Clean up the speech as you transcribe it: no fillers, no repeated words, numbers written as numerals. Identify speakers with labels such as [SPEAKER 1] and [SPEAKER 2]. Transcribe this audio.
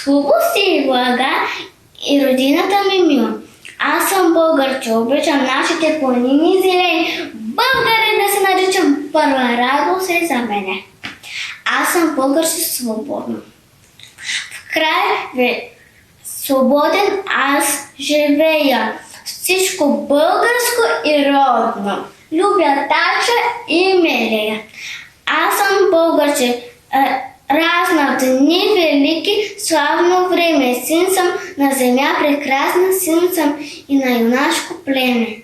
[SPEAKER 1] хубост и влага и родината ми мила. Аз съм българче, обичам нашите планини и зелени. Българин да се наричам, първа радост е за мене. Аз съм българче свободно. В край свободен аз живея. Всичко българско и родно. Любя тача и мелея. Аз съм българче, разна дни велики, славно време. Син съм на земя прекрасна, син съм и на юнашко племе.